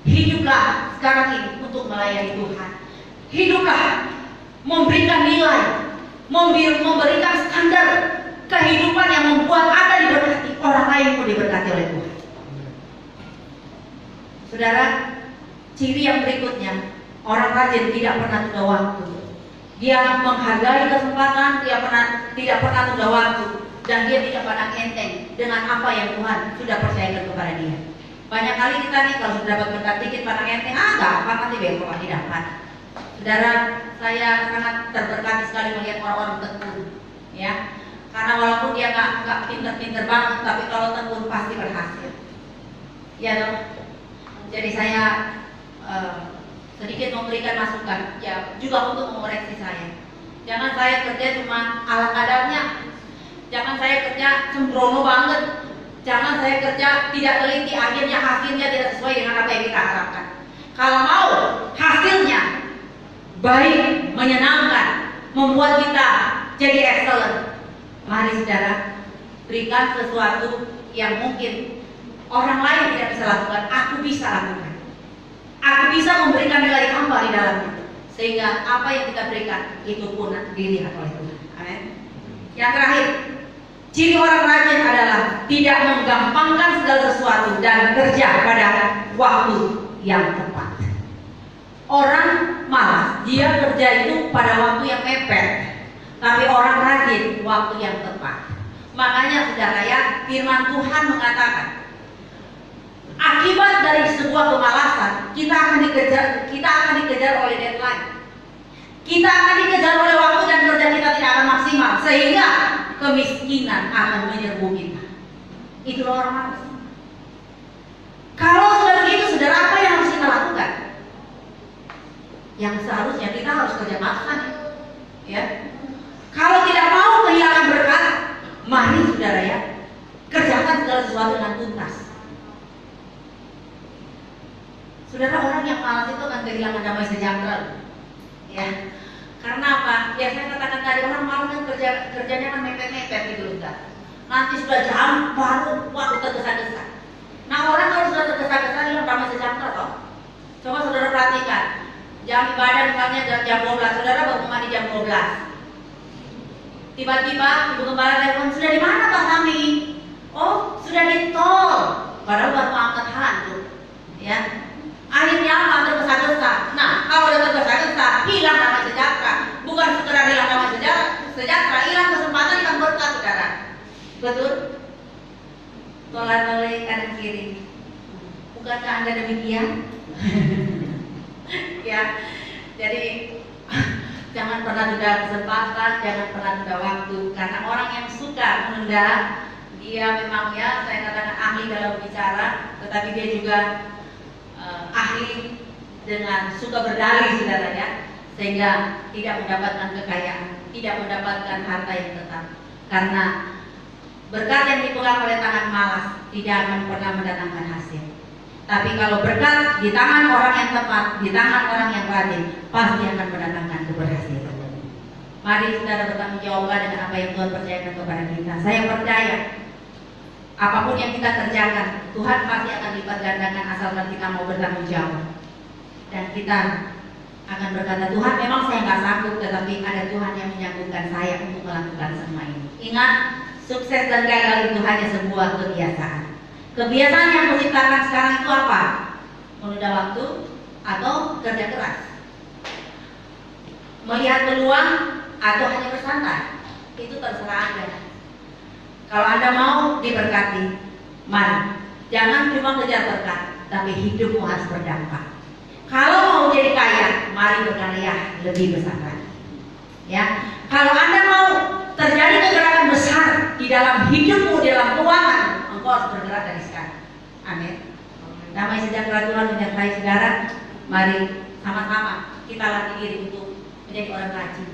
Hiduplah sekarang ini untuk melayani Tuhan. Hiduplah memberikan nilai, memberikan standar kehidupan yang membuat Anda diberkati, orang lain pun diberkati oleh Tuhan. Saudara, ciri yang berikutnya, orang rajin tidak pernah tunda waktu. Dia menghargai kesempatan, dia tidak pernah tunda waktu, dan dia tidak pandang enteng dengan apa yang Tuhan sudah percayakan kepada dia. Banyak kali kita nih kalau sudah dapat berkat dikit pandang enteng, apa nanti besok lagi dapat. Saudara, saya sangat terberkati sekali melihat orang-orang tekun, ya. Karena walaupun dia nggak pinter-pinter banget, tapi kalau tekun pasti berhasil. Ya dong. Jadi saya sedikit memberikan masukan, ya juga untuk mengoreksi saya. Jangan saya kerja cuma ala kadarnya, jangan saya kerja sembrono banget, jangan saya kerja tidak teliti, akhirnya hasilnya tidak sesuai dengan apa yang kita harapkan. Kalau mau hasilnya baik, menyenangkan, membuat kita jadi excellent, mari saudara berikan sesuatu yang mungkin orang lain tidak bisa lakukan, aku bisa lakukan. Aku bisa memberikan nilai tambah di dalamnya, sehingga apa yang kita berikan itu pun dilihat oleh Tuhan. Amin. Yang terakhir, ciri orang rajin adalah tidak menggampangkan segala sesuatu dan kerja pada waktu yang tepat. Orang malas, dia kerja itu pada waktu yang mepet, tapi orang rajin waktu yang tepat. Makanya saudara ya, firman Tuhan mengatakan, akibat dari sebuah kemalasan, kita akan dikejar oleh deadline. Kita akan dikejar oleh waktu dan kerja kita tidak akan maksimal, sehingga kemiskinan akan menyerbu kita. Itulah orang malas. Kalau sudah begitu, saudara, apa yang harus kita lakukan? Yang seharusnya kita harus kerja paksa, ya. Kalau tidak mau kehilangan berkat, mari saudara ya, kerjakan segala sesuatu dengan tuntas. Saudara, orang yang malas itu akan kehilangan damai sejahtera, ya. Karena apa? Ya saya katakan tadi, orang malas kan kerjanya kan mepet-mepet gitu kan. Nanti sudah jam baru waktu tergesa-gesa. Nah, orang kalau sudah tergesa-gesa hilang damai sejahtera toh. Coba saudara perhatikan, jam ibadah misalnya jam 12, saudara baru mandi jam 12. Tiba-tiba ibu gembala telepon, sudah di mana Pak Sami? Oh, sudah di tol. Padahal baru angkat hantu, ya. Akhirnya apa? Tergesa-gesa. Nah, kalau udah tergesa-gesa, hilang damai sejahtera. Bukan sekedar hilang damai sejahtera, hilang kesempatan, hilang berkat, saudara. Betul? Tolak-tolak kanan kiri. Bukankah Anda demikian? Ya, jadi jangan pernah tunda kesempatan, jangan pernah tunda waktu. Karena orang yang suka menunda, dia memang ya saya katakan ahli dalam bicara, tetapi dia juga ahli dengan suka berdalih, saudara ya, sehingga tidak mendapatkan kekayaan, tidak mendapatkan harta yang tetap. Karena berkat yang dipegang oleh tangan malas tidak akan pernah mendatangkan hasil. Tapi kalau berkat di tangan orang yang tepat, di tangan orang yang rajin, pasti akan mendatangkan keberhasilan. Mari saudara bertanggung jawab dengan apa yang Tuhan percayakan kepada kita. Saya percaya apapun yang kita kerjakan, Tuhan pasti akan lipat gandakan asalkan kita mau bertanggung jawab. Dan kita akan berkata, Tuhan memang saya nggak sanggup, tetapi ada Tuhan yang menyanggupkan saya untuk melakukan semua ini. Ingat, sukses dan gagal itu hanya sebuah kebiasaan. Kebiasaan yang menciptakan sekarang itu apa? Menunda waktu atau kerja keras? Melihat peluang atau hanya bersantai? Itu terserah Anda. Kalau Anda mau diberkati, mari. Jangan cuma kejar berkat, tapi hidupmu harus berdampak. Kalau mau jadi kaya, mari berkarya lebih besar lagi. Ya, kalau Anda mau terjadi kegerakan besar di dalam hidupmu, di dalam keuangan, engkau harus bergerak dari sekarang. Amin. Damai sejahtera Tuhan menyertai saudara. Mari sama-sama kita latih diri untuk menjadi orang rajin,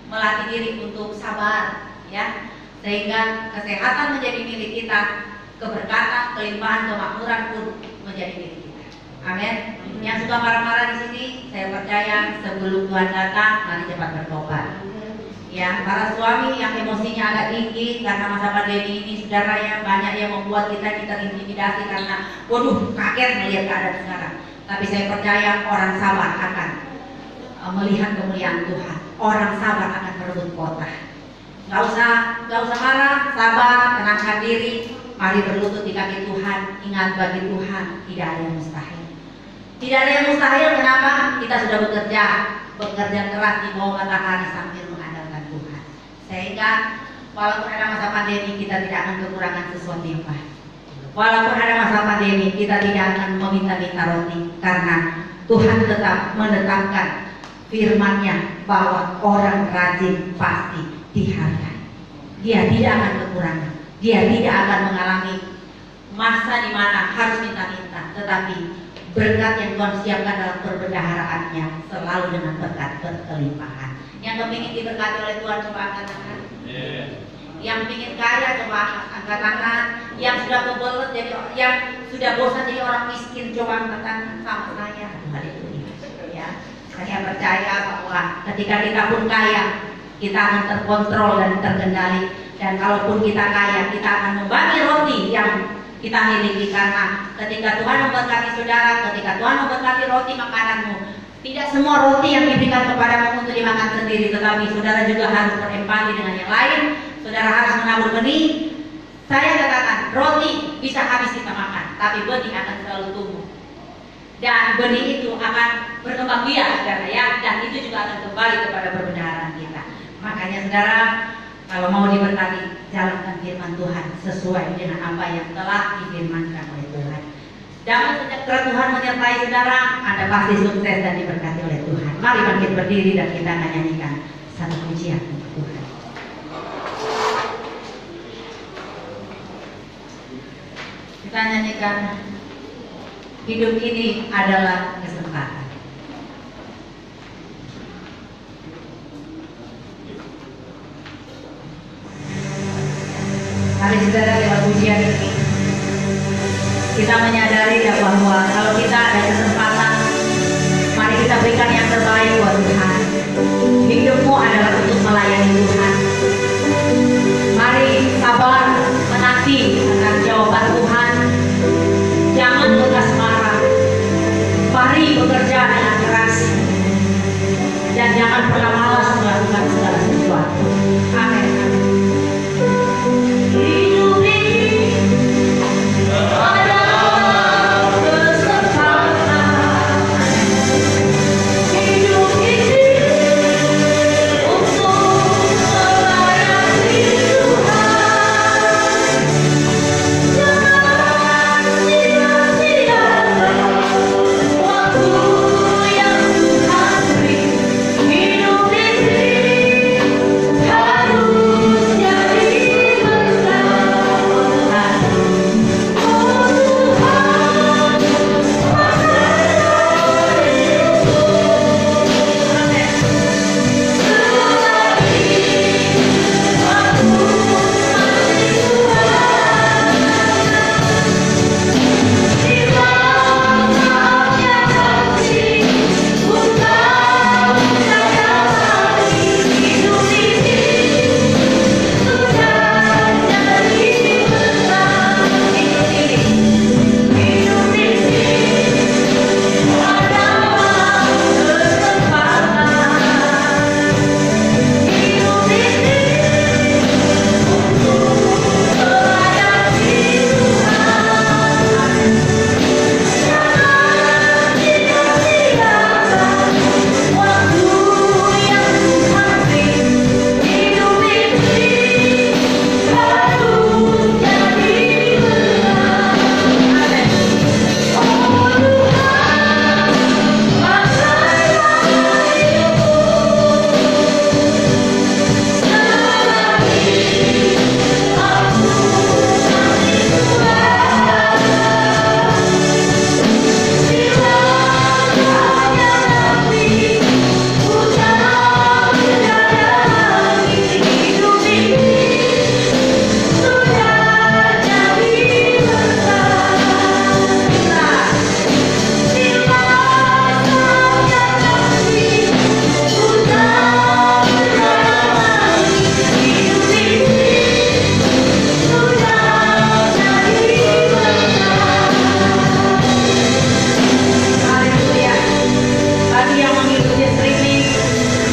melatih diri untuk sabar, ya, sehingga kesehatan menjadi milik kita, keberkatan, kelimpahan, kemakmuran pun menjadi milik kita. Amin. Yang suka marah-marah di sini, saya percaya sebelum Tuhan datang, mari cepat bertobat. Ya, para suami yang emosinya agak tinggi karena masa pandemi ini, saudara ya, banyak yang membuat kita terintimidasi karena, waduh, kaget melihat keadaan sekarang. Tapi saya percaya orang sabar akan melihat kemuliaan Tuhan. Orang sabar akan merebut kota. Gak usah marah, sabar, tenangkan diri. Mari berlutut di kaki Tuhan. Ingat, bagi Tuhan tidak ada yang mustahil. Tidak ada yang mustahil. Kenapa? Kita sudah bekerja keras di bawah matahari sambil mengandalkan Tuhan. Sehingga walaupun ada masa pandemi, kita tidak akan kekurangan sesuatu yang baik. Walaupun ada masa pandemi, kita tidak akan meminta-minta roti, karena Tuhan tetap menetapkan firman-Nya bahwa orang rajin pasti dihargai. Dia tidak akan kekurangan. Dia tidak akan mengalami masa di mana harus minta-minta, tetapi berkat yang Tuhan siapkan dalam perbendaharaannya selalu dengan berkat berkelimpahan. Yang kepingin diberkati oleh Tuhan, coba angkat tangan. Yang ingin kaya, coba angkat tangan. Yang sudah kebelet jadi, yang sudah bosan jadi orang miskin, coba angkat tangan sama saya. Haleluya. Ya, saya percaya bahwa ketika kita pun kaya, kita akan terkontrol dan terkendali. Dan kalaupun kita kaya, kita akan membagi roti yang kita miliki, karena ketika Tuhan memberkati saudara, ketika Tuhan memberkati roti makananmu, tidak semua roti yang diberikan kepadamu untuk dimakan sendiri, tetapi saudara juga harus berempati dengan yang lain. Saudara harus menabur benih. Saya katakan, roti bisa habis kita makan, tapi benih akan selalu tumbuh. Dan benih itu akan berkembang biak, saudara ya, dan itu juga akan kembali kepada perbendaharaan kita. Makanya saudara, kalau mau diberkati, jalankan firman Tuhan sesuai dengan apa yang telah difirmankan oleh Tuhan. Damai sejahtera Tuhan menyertai saudara, Anda pasti sukses dan diberkati oleh Tuhan. Mari bangkit berdiri dan kita akan nyanyikan satu pujian untuk Tuhan. Kita nyanyikan, hidup ini adalah kesempatan. Mari saudara, lewat pujian ini kita menyadari bahwa kalau kita ada kesempatan kasih yang mengikuti streaming.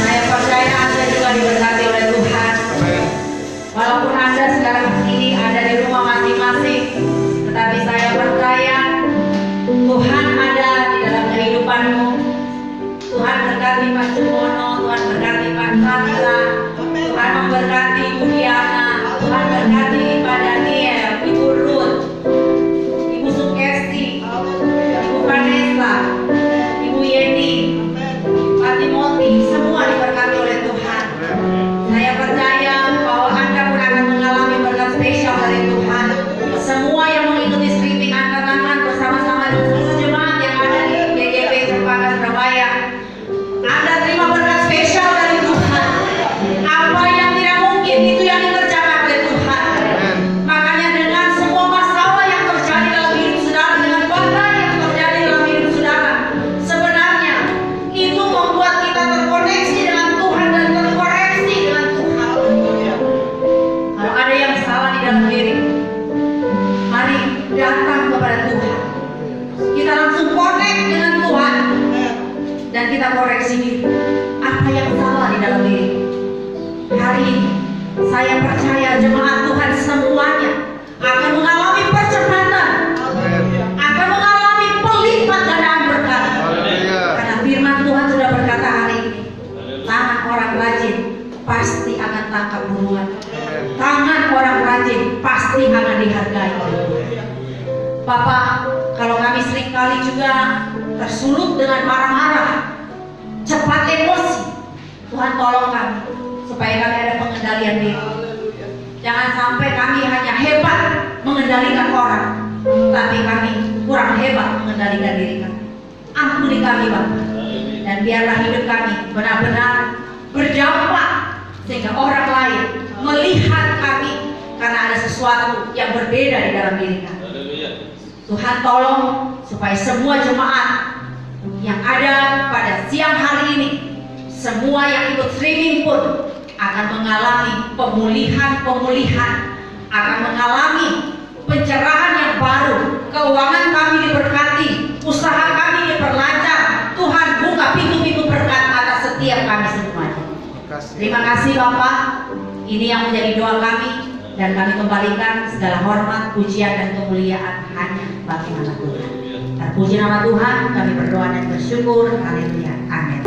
Saya percaya Anda juga diberkati oleh Tuhan. Walaupun Anda sekarang ini ada di rumah masing-masing, tetapi saya percaya Tuhan ada di dalam kehidupanmu. Tuhan berkati Pak Jumono, Tuhan berkati Pak Sandra, Tuhan memberkati Ibu Diana, Tuhan berkati Pak Daniel, Ibu Ruth, Ibu Sukesti, Ibu Vanessa, Ibu Yeni, Pak Timothy, semua diberkati oleh Tuhan. Saya percaya bahwa Anda pun akan mengalami berkat spesial dari Tuhan. Semua yang mengikuti streaming, angkat tangan bersama-sama dengan seluruh jemaat yang ada di GGP Cempaka Surabaya. Anda terima berkat spesial dari Tuhan. Apa yang tidak mungkin itu yang dikerjakan oleh Tuhan. Makanya dengan semua masalah yang terjadi dalam hidup saudara, dengan badai yang terjadi dalam hidup saudara, sebenarnya itu membuat kita terkoneksi dengan Tuhan dan terkoreksi dengan Tuhan. Kalau ada yang salah di dalam diri, mari datang kepada Tuhan. Kita langsung connect dengan Tuhan dan kita koreksi diri. Apa yang salah di dalam diri? Hari ini saya percaya jemaat Tuhan semuanya akan mengalami percepatan, akan mengalami pelipat gandaan berkat. Karena firman Tuhan sudah berkata hari ini, tangan orang rajin pasti akan tangkap buruan. Tangan orang rajin pasti akan dihargai. Bapak, kalau kami seringkali juga tersulut dengan marah-marah, cepat emosi, Tuhan tolong kami supaya kami ada pengendalian diri. Jangan sampai kami hanya hebat mengendalikan orang, tapi kami kurang hebat mengendalikan diri kami. Ampuni kami Bapak, dan biarlah hidup kami benar-benar berdampak sehingga orang lain melihat kami karena ada sesuatu yang berbeda di dalam diri kami. Tuhan tolong supaya semua jemaat yang ada pada siang hari ini, semua yang ikut streaming pun akan mengalami pemulihan, akan mengalami pencerahan yang baru. Keuangan kami diberkati, usaha kami diperlancar. Tuhan buka pintu-pintu berkat atas setiap kami semuanya. Terima kasih Bapak. Ini yang menjadi doa kami, dan kami kembalikan segala hormat, pujian dan kemuliaan hanya bagi nama Tuhan. Terpuji nama Tuhan, kami berdoa dan bersyukur. Haleluya. Amin.